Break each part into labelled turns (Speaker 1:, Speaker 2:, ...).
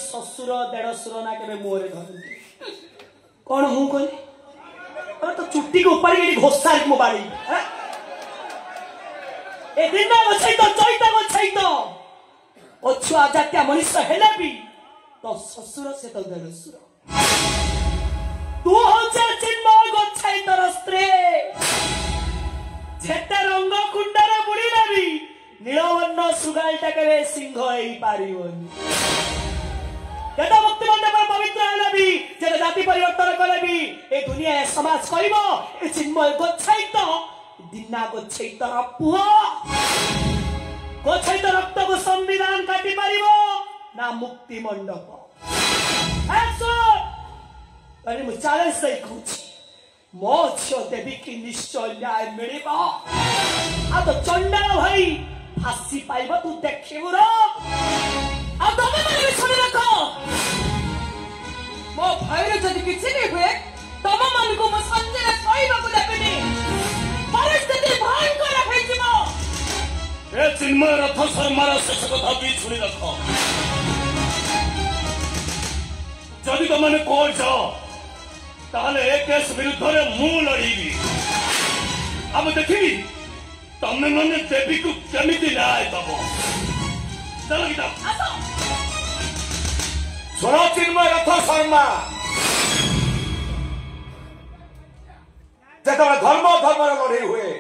Speaker 1: शशुर देढ़शुर ना के मुहरे धरती कौन हूँ कहली अरे तो चुट्टी के ऊपर ये घोषा मो बाड़ी ए दिन गछै तो चैता गछै तो ओछुआ जातिया मनुष्य हेले भी तो शशुर से तो देढ़शुर तू होचे चिन्मय गछै तोर स्त्री जेते रंग कुंडर बुड़ीले भी नीलवर्ण सुगालटा केबे सिंह एई पारिबोनी जेते मुक्ति मंडप पर पवित्र हेले भी जेते जाति परिवर्तन करे भी ए दुनिया समाज करिवो ए चिन्मय गछै तो दिना गछै तोर पुआ गछै तो रक्त को संविधान काटी पारिबो ना मुक्ति मंडप अरे मु चैलेंज से कहूची मो झियो देवी की निश्चय न्याय मिलिबो आ तो चंडाल भाई फांसी पाइबो तू देखिबो रो आ तमे माने सुनि रखो मो भाईरे जदि किछि नै हुए तम मन को मो संजय सहिबा को देबेनी परिस्थिति भयंकर होई जिवो ए चिन्मय रथ शर्मार शेष कथा भी सुनि रखो जदि तमने कोर्ट जाओ ताले एक केस विरुद्ध रे मु लड़ीबी अब देखिबी तमे मने देवी को केमिति न्याय दबो चलो गीता आसो सुनो चिन्मय रथ शर्मा जेतबे धर्म लड़ाई हुए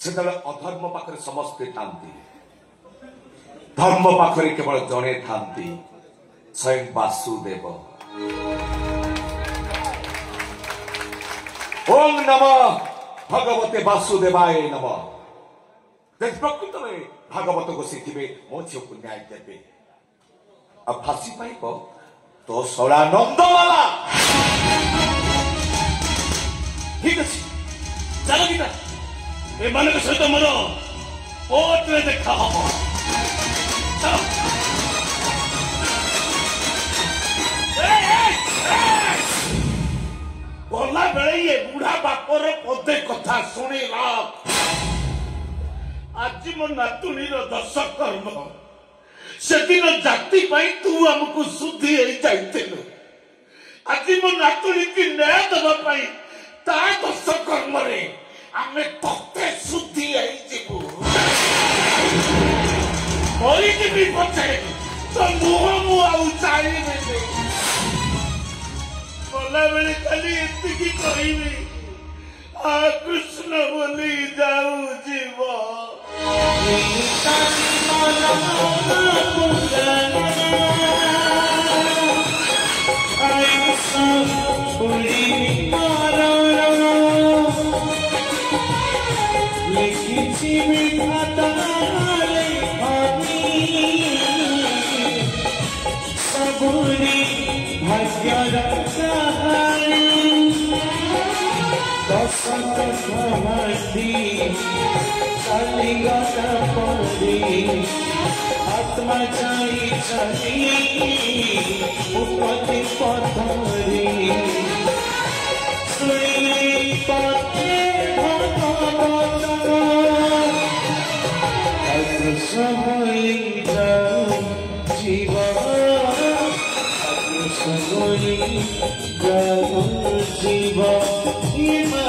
Speaker 1: सेतबे अधर्म पाखरे समस्ते थांती धर्म पाखरे केवल जणे थांती स्वयं वासुदेव ओम नमः भगवते वासुदेवाय नमः प्रकृत में भागवत को शिखे मो झील को न्याय देवे अब फांसी पाइब तो सड़ा नंदवाला ठीक अच्छे चलो गीता ए मान सहित मोर कोर्ट में देखा हम गला बेले ये बुढ़ा बापर पदे कथा शुणी आज मो नातुणी दश कर्म से दिन जाति तू आमको शुद्धि जाइलु आज मो नातुणी की न्याय दवाई ता दश कर्म आमे तत्ते शुद्धि जीवु मरीजी पचे तो मुह मु आउ चाहिए गला बेले खाली एति कहबी आ कृष्ण बोली जाऊ जीव आत्मा चाई चली उपति पथरी सुनी पथे भगवत सबली जीव सबली जीव